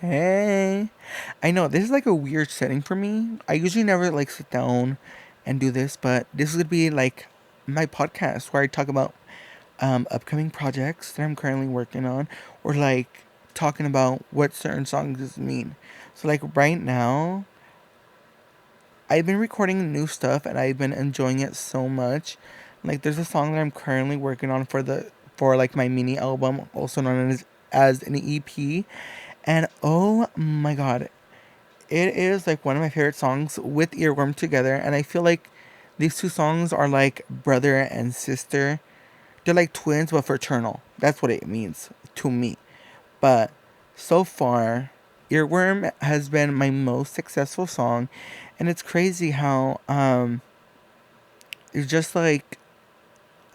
Hey, I know this is like a weird setting for me. I usually never like sit down and do this, but this is gonna be like my podcast where I talk about upcoming projects that I'm currently working on, or like talking about what certain songs mean. So like right now, I've been recording new stuff and I've been enjoying it so much. Like there's a song that I'm currently working on for like my mini album, also known as an EP, and oh my god, it is like one of my favorite songs with Earworm together, and I feel like these two songs are like brother and sister. They're like twins but fraternal. That's what it means to me. But so far, Earworm has been my most successful song, and it's crazy how it's just like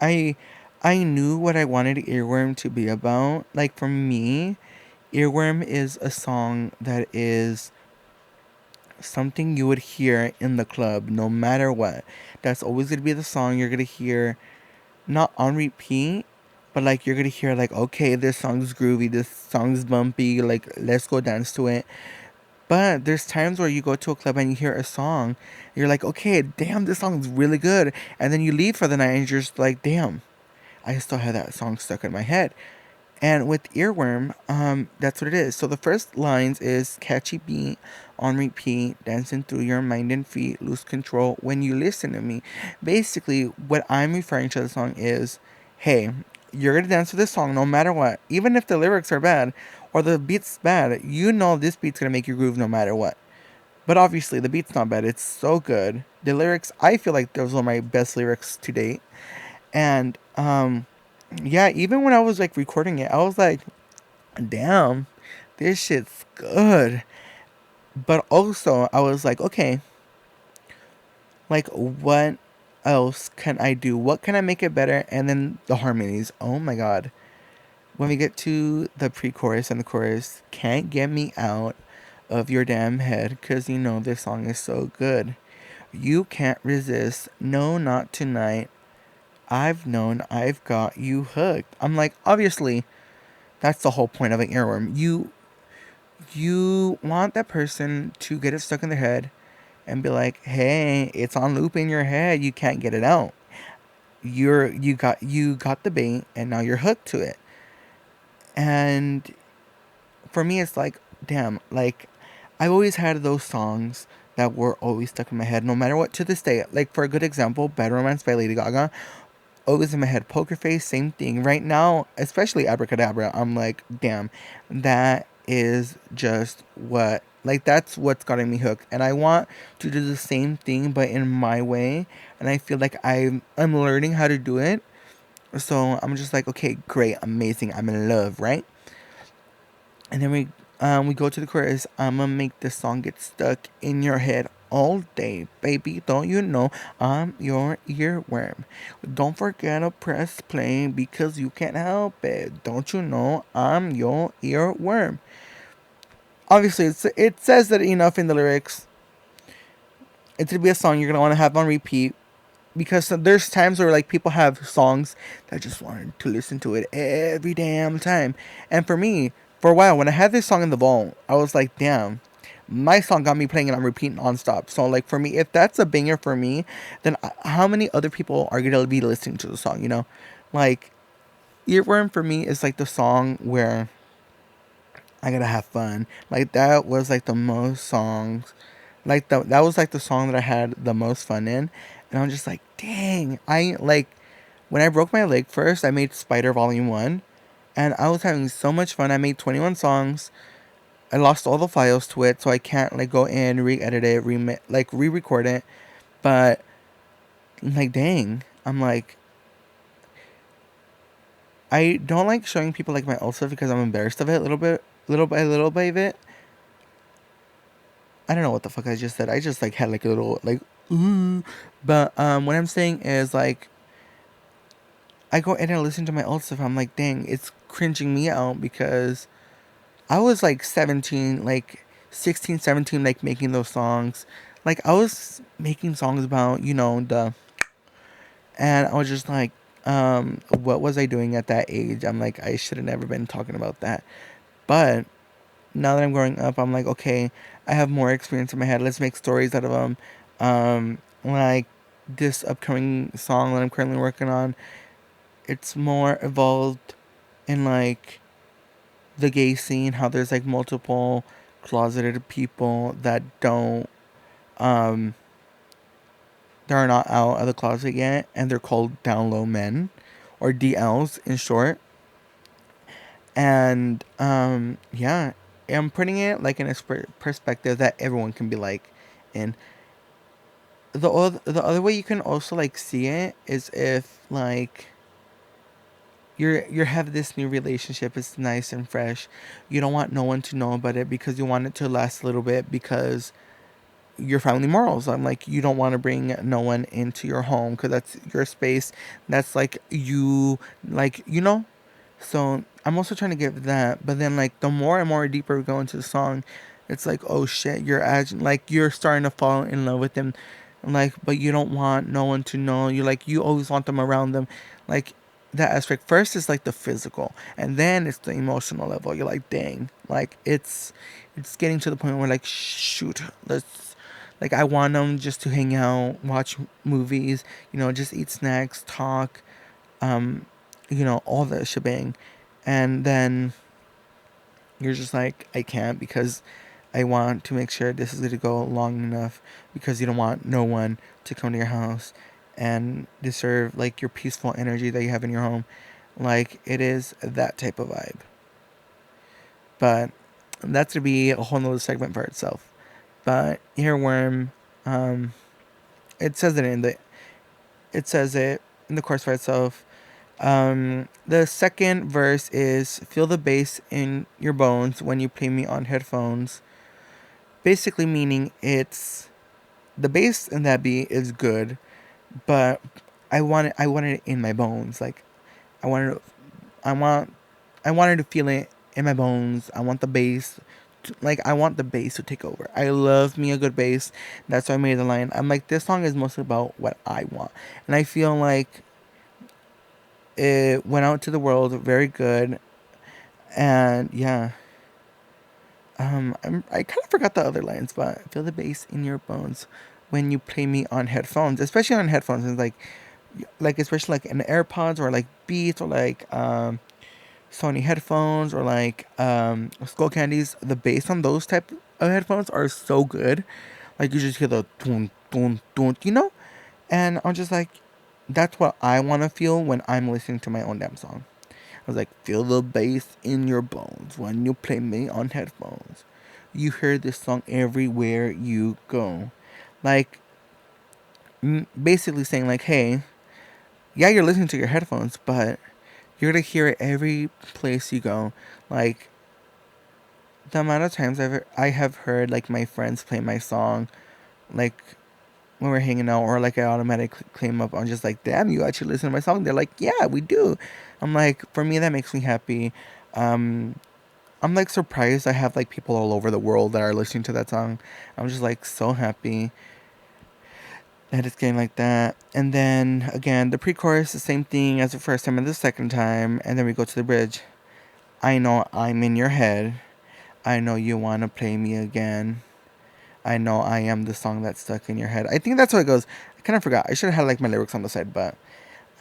I I knew what I wanted Earworm to be about. Like for me, Earworm is a song that is something you would hear in the club no matter what. That's always gonna be the song you're gonna hear, not on repeat, but like you're gonna hear like, okay, this song's groovy, this song's bumpy, like let's go dance to it. But there's times where you go to a club and you hear a song, you're like, okay, damn, this song's really good, and then you leave for the night and you're just like, damn, I still have that song stuck in my head. And with Earworm, that's what it is. So the first lines is catchy beat on repeat, dancing through your mind and feet, lose control when you listen to me. Basically, what I'm referring to the song is, hey, you're gonna dance to this song no matter what, even if the lyrics are bad or the beat's bad. You know this beat's gonna make you groove no matter what. But obviously, the beat's not bad. It's so good. The lyrics, I feel like those are my best lyrics to date. And yeah, even when I was like recording it, I was like, damn, this shit's good. But also, I was like, okay, like, what else can I do? What can I make it better? And then the harmonies. Oh my god. When we get to the pre chorus and the chorus, can't get me out of your damn head because you know this song is so good. You can't resist. No, not tonight. I've known I've got you hooked. I'm like, obviously, that's the whole point of an earworm. You want that person to get it stuck in their head and be like, "Hey, it's on loop in your head. You can't get it out. You got the bait and now you're hooked to it." And for me it's like, damn, like I've always had those songs that were always stuck in my head no matter what to this day. Like for a good example, Bad Romance by Lady Gaga, always in my head. Poker Face, same thing. Right now, especially Abracadabra, I'm like, damn, that is just what, like, that's what's gotten me hooked. And I want to do the same thing, but in my way. And I feel like I'm learning how to do it. So I'm just like, okay, great, amazing, I'm in love, right? And then we go to the chorus. I'ma make this song get stuck in your head all day, baby. Don't you know I'm your earworm? Don't forget to press play because you can't help it. Don't you know I'm your earworm? Obviously, it says that enough in the lyrics. It's gonna be a song you're gonna want to have on repeat because there's times where like people have songs that just wanted to listen to it every damn time. And for me, for a while, when I had this song in the vault, I was like, damn, my song got me playing it on repeat nonstop. So like for me, if that's a banger for me, then how many other people are gonna be listening to the song? You know, like Earworm for me is like the song where I gotta have fun. Like that was like the most songs, like that was like the song that I had the most fun in, and I'm just like, dang, I like when I broke my leg first, I made Spider Volume 1, and I was having so much fun. I made 21 songs. I lost all the files to it, so I can't like go in, re-edit it, re-record it. But like, dang, I'm like, I don't like showing people like my old stuff because I'm embarrassed of it a little bit, little by of it. I don't know what the fuck I just said. I just like had like a little like ooh, but what I'm saying is like I go in and listen to my old stuff. I'm like, dang, it's cringing me out because I was like 17, like 16, 17, like making those songs. Like I was making songs about, you know, and I was just like, what was I doing at that age? I'm like, I should have never been talking about that. But now that I'm growing up, I'm like, okay, I have more experience in my head. Let's make stories out of them. Like this upcoming song that I'm currently working on, it's more evolved in like the gay scene, how there's like multiple closeted people that don't um they're not out of the closet yet, and they're called down low men, or DLs in short. And yeah, I'm putting it like in a perspective that everyone can be like in. The other way you can also like see it is if like you're have this new relationship, it's nice and fresh, you don't want no one to know about it because you want it to last a little bit because your family morals. I'm like, you don't want to bring no one into your home because that's your space. That's like you, like, you know. So I'm also trying to give that, but then like the more and more deeper we go into the song, it's like, oh shit, like you're starting to fall in love with them, like, but you don't want no one to know. You like, you always want them around them, like that aspect. First is like the physical, and then it's the emotional level. You're like, dang, like it's getting to the point where like, shoot, let's, like, I want them just to hang out, watch movies, just eat snacks, talk, um, all the shebang. And then you're just like, I can't because I want to make sure this is going to go long enough because you don't want no one to come to your house and disturb like your peaceful energy that you have in your home. Like, it is that type of vibe. But that's to be a whole nother segment for itself. But earworm, um, it says it in the it says it in the chorus for itself. The second verse is feel the bass in your bones when you play me on headphones. Basically meaning it's the bass in that beat is good, but I want it in my bones. Like I wanted I want I wanted to feel it in my bones. I want the bass I want the bass to take over. I love me a good bass. That's why I made the line. I'm like, this song is mostly about what I want. And I feel like it went out to the world very good. And yeah, I kind of forgot the other lines, but feel the bass in your bones when you play me on headphones, especially on headphones. And like especially like in AirPods or like Beats or like Sony headphones or like Skull Candies. The bass on those type of headphones are so good. Like you just hear the dun dun dun. And I'm just like, that's what I want to feel when I'm listening to my own damn song. I was like, feel the bass in your bones when you play me on headphones. You hear this song everywhere you go. Like, basically saying, like, hey, yeah, you're listening to your headphones, but you're going to hear it every place you go. Like, the amount of times I have heard, like, my friends play my song, like, when we're hanging out, or like I automatically claim up on just like, damn, you actually listen to my song. They're like, yeah, we do. I'm like, for me, that makes me happy. Um, I'm like surprised I have like people all over the world that are listening to that song. I'm just like so happy that it's getting like that. And then again, the pre-chorus, the same thing as the first time and the second time, and then we go to the bridge. I know I'm in your head. I know you wanna play me again. I know I am the song that's stuck in your head. I think that's how it goes. I kind of forgot. I should have had like my lyrics on the side, but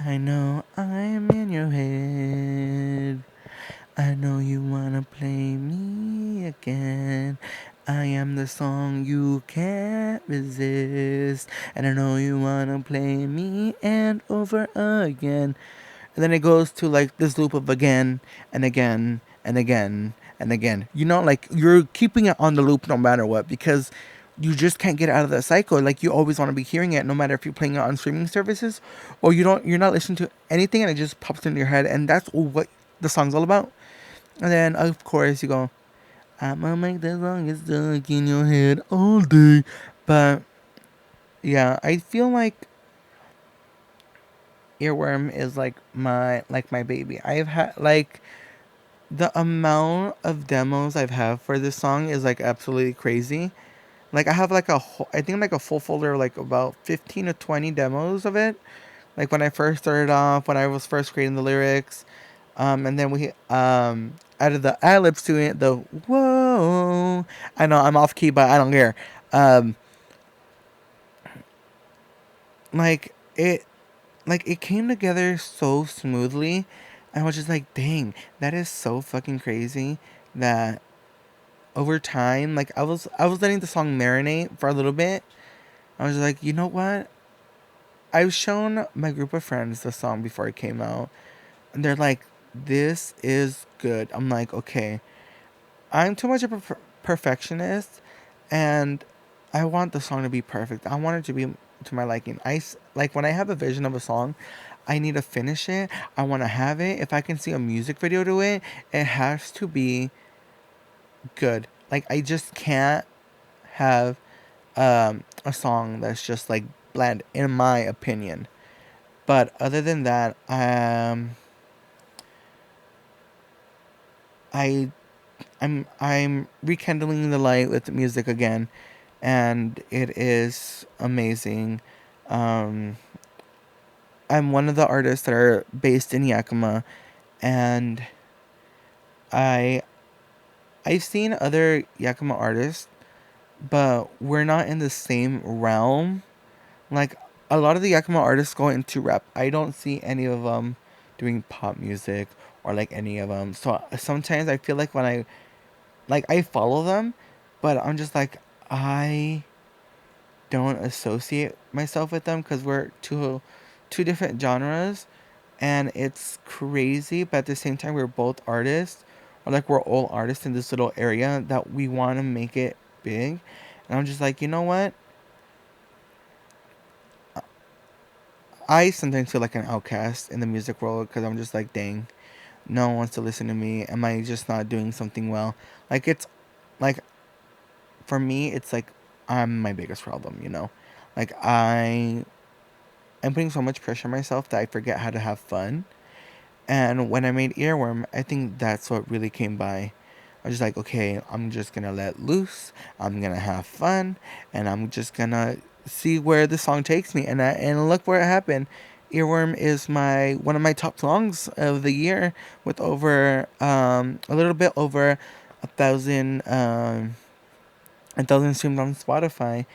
I know I'm in your head. I know you wanna play me again. I am the song you can't resist. And I know you wanna play me and over again. And then it goes to like this loop of again and again and again and again. Like you're keeping it on the loop no matter what because you just can't get out of that cycle. Like you always want to be hearing it no matter if you're playing it on streaming services or you're not listening to anything and it just pops into your head and that's what the song's all about. And then of course you go, I'ma make the song get stuck in your head all day. But yeah, I feel like Earworm is like my baby. I've had like the amount of demos I've had for this song is like absolutely crazy. Like I have like I think like a full folder of like about 15 to 20 demos of it. Like when I first started off, when I was first creating the lyrics, and then I added the ad libs to it. The whoa, I know I'm off key, but I don't care. Um, like it, like it came together so smoothly. I was just like, dang, that is so fucking crazy. That over time, like I was letting the song marinate for a little bit. I was like, you know what? I've shown my group of friends the song before it came out, and they're like, "This is good." I'm like, okay, I'm too much of a perfectionist, and I want the song to be perfect. I want it to be to my liking. Like when I have a vision of a song, I need to finish it. I want to have it. If I can see a music video to it, it has to be good. Like I just can't have a song that's just like bland, in my opinion. But other than that, I I'm rekindling the light with music again, and it is amazing. Um, I'm one of the artists that are based in Yakima, and I I've seen other Yakima artists, but we're not in the same realm. Like a lot of the Yakima artists go into rap. I don't see any of them doing pop music or like any of them. So sometimes I feel like when I follow them, but I'm just like I don't associate myself with them because we're two different genres, and it's crazy. But at the same time, we're both artists, or like we're all artists in this little area that we want to make it big. And I'm just like, you know what? I sometimes feel like an outcast in the music world because I'm just like, dang, no one wants to listen to me. Am I just not doing something well? Like it's like for me, it's like I'm my biggest problem. Like I'm putting so much pressure on myself that I forget how to have fun. And when I made Earworm, I think that's what really came by. I was just like, okay, I'm just gonna let loose. I'm gonna have fun, and I'm just gonna see where the song takes me. And look where it happened. Earworm is my one of my top songs of the year, with over a little bit over a thousand um, a thousand streams on Spotify,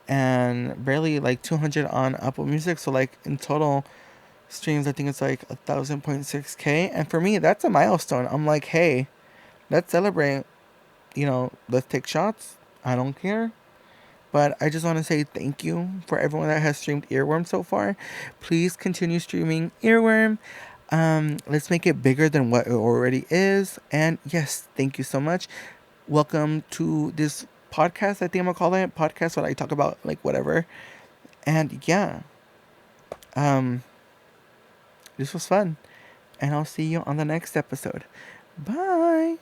and barely like 200 on Apple Music. So like in total streams, I think it's like 1,000.6K. And for me, that's a milestone. I'm like, hey, let's celebrate. Let's take shots. I don't care. But I just want to say thank you for everyone that has streamed Earworm so far. Please continue streaming Earworm. Let's make it bigger than what it already is. And yes, thank you so much. Welcome to this podcast. I think I'm gonna call it podcast. What I talk about, like whatever. And yeah, um, this was fun. And I'll see you on the next episode. Bye.